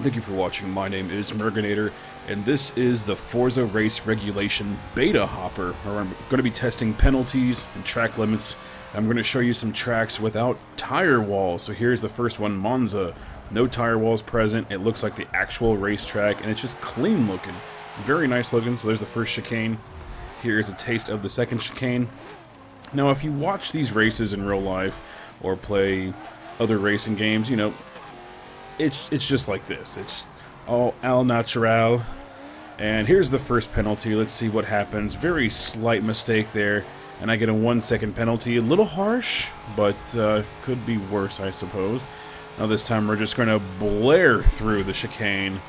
and thank you for watching. My name is Merginator, and this is the Forza Race Regulation Beta Hopper, where I'm going to be testing penalties and track limits. I'm going to show you some tracks without tire walls. So here's the first one, Monza. No tire walls present. It looks like the actual racetrack, and it's just clean looking. Very nice looking. So there's the first chicane. Here's a taste of the second chicane. Now, if you watch these races in real life or play other racing games, you know, it's just like this. It's all al natural. And here's the first penalty. Let's see what happens. Very slight mistake there, and I get a 1 second penalty. A little harsh, but could be worse, I suppose. Now this time we're just going to blare through the chicane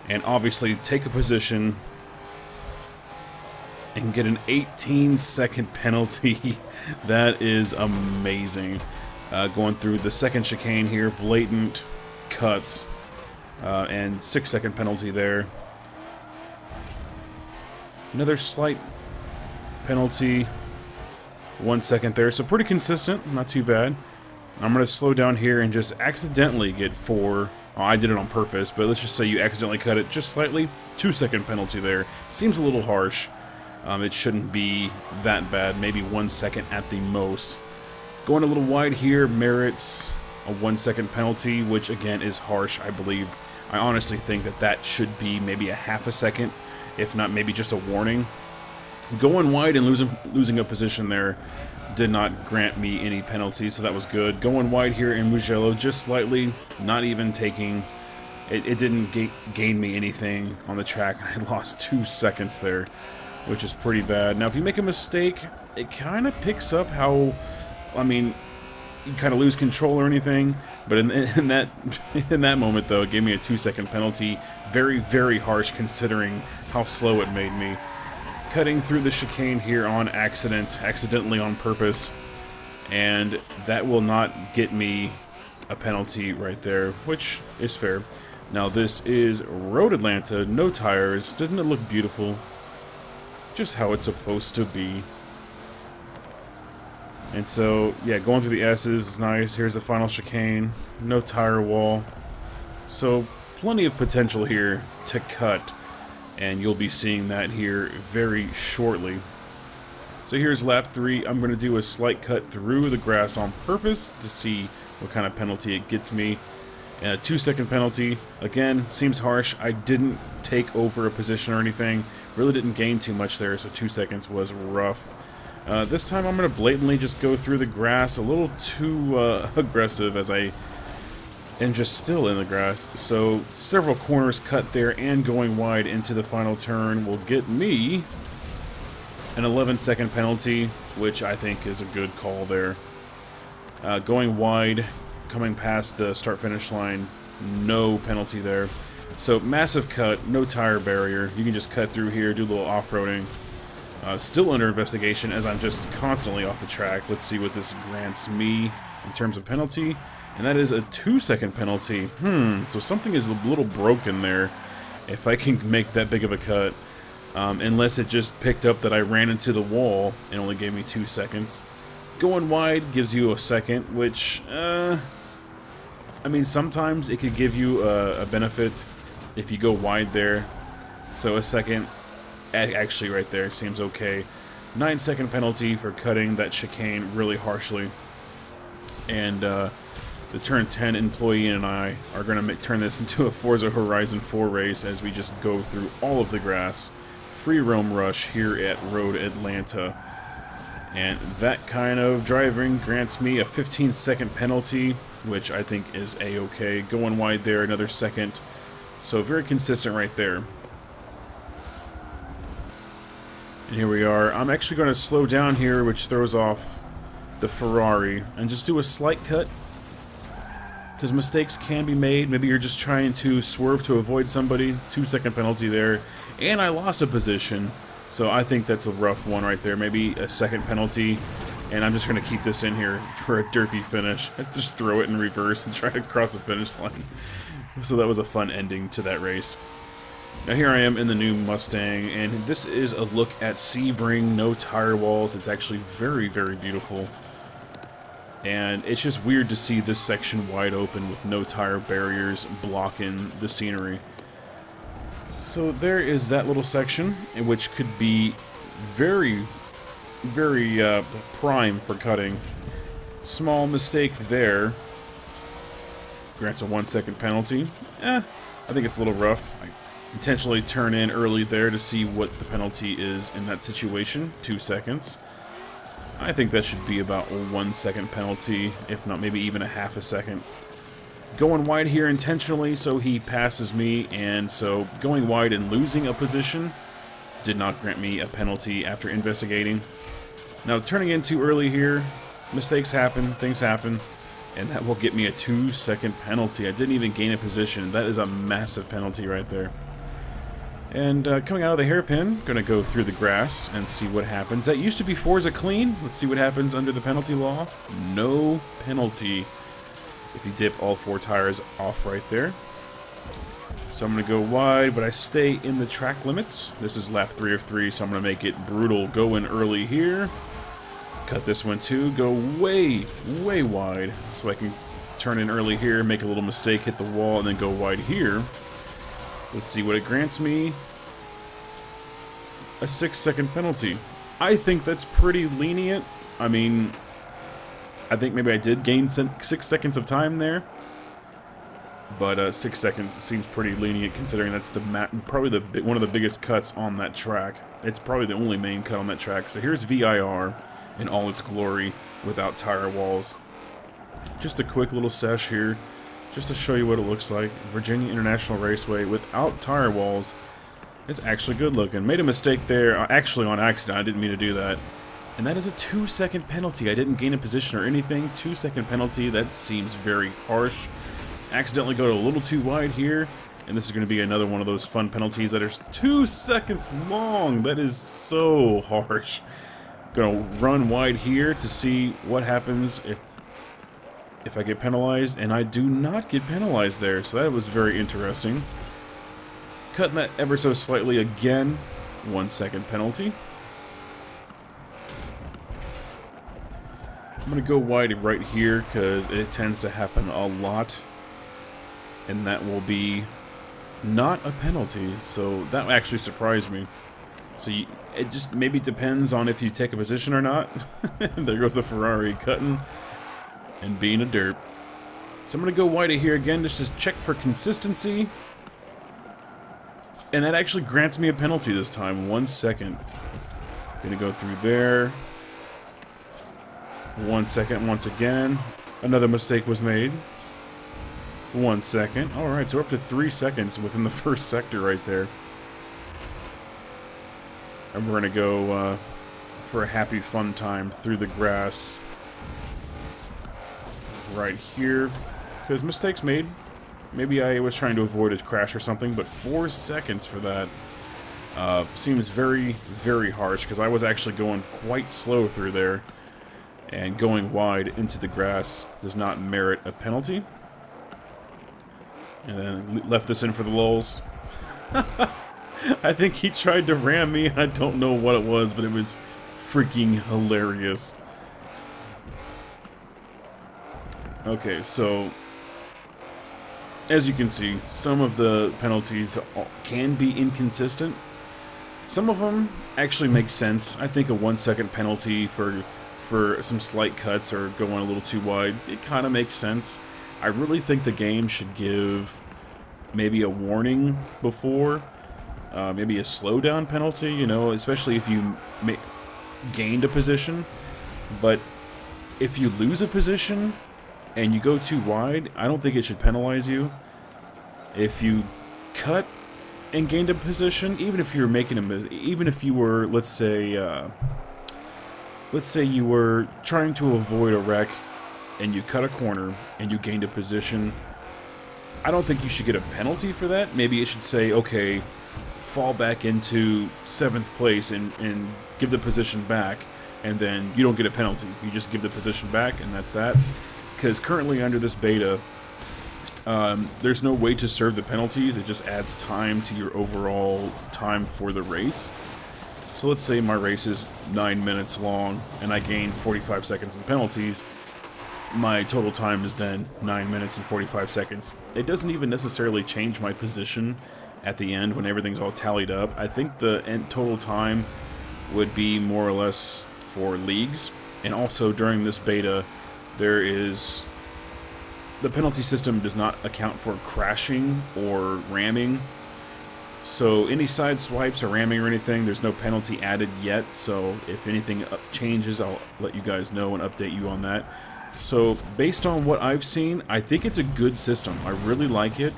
and obviously take a position and get an 18-second penalty. That is amazing. Going through the second chicane here, blatant cuts, and 6-second penalty there. Another slight penalty, 1 second there, so pretty consistent, not too bad. I'm going to slow down here and just accidentally get 4. Oh, I did it on purpose, but let's just say you accidentally cut it just slightly. 2-second penalty there. Seems a little harsh. It shouldn't be that bad, maybe 1 second at the most. Going a little wide here merits a 1 second penalty, which again is harsh, I believe. I honestly think that that should be maybe a half a second, if not maybe just a warning. Going wide and losing a position there did not grant me any penalties, so that was good. Going wide here in Mugello, just slightly, not even taking... It didn't gain me anything on the track. I lost 2 seconds there, which is pretty bad. Now, if you make a mistake, it kind of picks up how... I mean, you kind of lose control or anything, but in that moment, though, it gave me a 2-second penalty. Very, very harsh considering how slow it made me. Cutting through the chicane here on accident, accidentally on purpose, and that will not get me a penalty right there, which is fair. Now this is Road Atlanta, no tires. Doesn't it look beautiful? Just how it's supposed to be. And so, yeah, going through the S's is nice. Here's the final chicane, no tire wall. So plenty of potential here to cut. And you'll be seeing that here very shortly. So here's lap 3. I'm going to do a slight cut through the grass on purpose to see what kind of penalty it gets me. And a 2-second penalty. Again, seems harsh. I didn't take over a position or anything. Really didn't gain too much there, so 2 seconds was rough. This time I'm going to blatantly just go through the grass. A little too aggressive as I... and just still in the grass. So several corners cut there, and going wide into the final turn will get me an 11-second penalty, which I think is a good call there. Going wide, coming past the start-finish line, no penalty there. So massive cut, no tire barrier. You can just cut through here, do a little off-roading. Still under investigation as I'm just constantly off the track. Let's see what this grants me in terms of penalty. And that is a 2-second penalty. So something is a little broken there, if I can make that big of a cut. Unless it just picked up that I ran into the wall and only gave me 2 seconds. Going wide gives you a second, which, I mean, sometimes it could give you a benefit if you go wide there. So a second, actually right there, seems okay. 9-second penalty for cutting that chicane really harshly. And, the Turn 10 employee and I are going to turn this into a Forza Horizon 4 race as we just go through all of the grass. Free roam rush here at Road Atlanta. And that kind of driving grants me a 15-second penalty, which I think is a-okay. Going wide there, another second. So very consistent right there. And here we are. I'm actually going to slow down here, which throws off the Ferrari, and just do a slight cut. Because mistakes can be made. Maybe you're just trying to swerve to avoid somebody. 2-second penalty there. And I lost a position. So I think that's a rough one right there. Maybe a second penalty. And I'm just going to keep this in here for a derpy finish. I just throw it in reverse and try to cross the finish line. So that was a fun ending to that race. Now here I am in the new Mustang. And this is a look at Sebring. No tire walls. It's actually very, very beautiful. And it's just weird to see this section wide open with no tire barriers blocking the scenery. So there is that little section, in which could be very, very prime for cutting. Small mistake there. Grants a 1 second penalty. I think it's a little rough. I intentionally turn in early there to see what the penalty is in that situation. 2 seconds. I think that should be about a 1 second penalty, if not maybe even a half a second. Going wide here intentionally so he passes me, and so going wide and losing a position did not grant me a penalty after investigating. Now turning in too early here, mistakes happen, things happen, and that will get me a 2 second penalty. I didn't even gain a position. That is a massive penalty right there. And coming out of the hairpin, gonna go through the grass and see what happens. That used to be Forza clean. Let's see what happens under the penalty law. No penalty if you dip all 4 tires off right there. So I'm gonna go wide, but I stay in the track limits. This is lap 3 of 3, so I'm gonna make it brutal. Go in early here. Cut this one too. Go way, way wide, so I can turn in early here, make a little mistake, hit the wall, and then go wide here. Let's see what it grants me. A 6 second penalty. I think that's pretty lenient. I mean, I think maybe I did gain 6 seconds of time there. But 6 seconds seems pretty lenient considering that's the probably one of the biggest cuts on that track. It's probably the only main cut on that track. So here's VIR in all its glory without tire walls. Just a quick little sesh here, just to show you what it looks like. Virginia International Raceway without tire walls is actually good looking. Made a mistake there, actually on accident. I didn't mean to do that. And that is a 2 second penalty. I didn't gain a position or anything. 2 second penalty, that seems very harsh. Accidentally go a little too wide here. And this is going to be another one of those fun penalties that are 2 seconds long. That is so harsh. Gonna run wide here to see what happens if I get penalized, and I do not get penalized there, so that was very interesting. Cutting that ever so slightly again. 1 second penalty. I'm gonna go wide right here because it tends to happen a lot, and that will be not a penalty, so that actually surprised me. So it just maybe depends on if you take a position or not. There goes the Ferrari cutting and being a derp. So I'm going to go wide here again just to check for consistency. And that actually grants me a penalty this time. 1 second. Going to go through there. 1 second once again. Another mistake was made. 1 second. Alright, so we're up to 3 seconds within the first sector right there. And we're going to go for a happy fun time through the grass. Right here. Because mistakes made. Maybe I was trying to avoid a crash or something, but 4 seconds for that seems very, very harsh, because I was actually going quite slow through there. And going wide into the grass does not merit a penalty. And then left this in for the lulz. I think he tried to ram me. I don't know what it was, but it was freaking hilarious. Okay, so as you can see, some of the penalties can be inconsistent. Some of them actually make sense. I think a 1 second penalty for some slight cuts or going a little too wide, it kind of makes sense. I really think the game should give maybe a warning before. Maybe a slowdown penalty, you know, especially if you gained a position. But if you lose a position and you go too wide, I don't think it should penalize you. If you cut and gained a position, even if you're making even if you were, let's say you were trying to avoid a wreck and you cut a corner and you gained a position, I don't think you should get a penalty for that. Maybe it should say, okay, fall back into 7th place and give the position back, and then you don't get a penalty. You just give the position back, and that's that. Because currently under this beta, there's no way to serve the penalties. It just adds time to your overall time for the race. So let's say my race is 9 minutes long, and I gain 45 seconds in penalties. my total time is then 9 minutes and 45 seconds. It doesn't even necessarily change my position at the end when everything's all tallied up. I think the end total time would be more or less for leagues. And also during this beta, there is... the penalty system does not account for crashing or ramming. So any side swipes or ramming or anything, there's no penalty added yet. So if anything changes, I'll let you guys know and update you on that. So based on what I've seen, I think it's a good system. I really like it.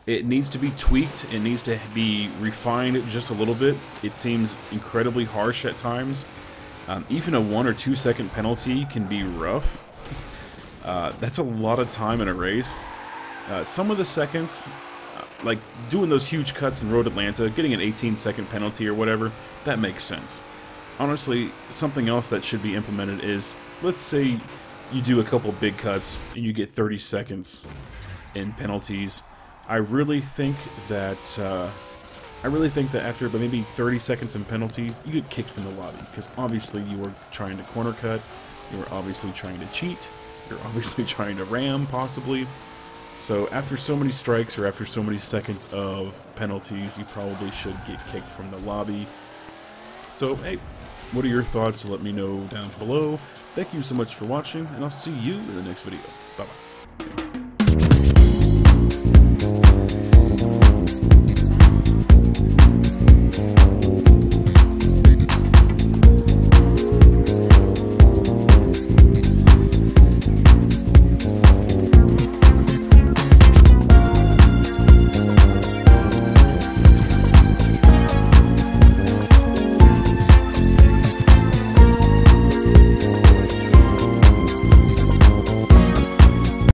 It needs to be tweaked. It needs to be refined just a little bit. It seems incredibly harsh at times. Even a 1 or 2 second penalty can be rough. That's a lot of time in a race. Some of the seconds, like doing those huge cuts in Road Atlanta, getting an 18-second penalty or whatever, that makes sense. Honestly, something else that should be implemented is, let's say you do a couple big cuts and you get 30 seconds in penalties. I really think that after maybe 30 seconds in penalties, you get kicked from the lobby, because obviously you were trying to corner cut, you were obviously trying to cheat, you're obviously trying to ram, possibly. So after so many strikes or after so many seconds of penalties, you probably should get kicked from the lobby. So, hey, what are your thoughts? Let me know down below. Thank you so much for watching, and I'll see you in the next video. Bye-bye.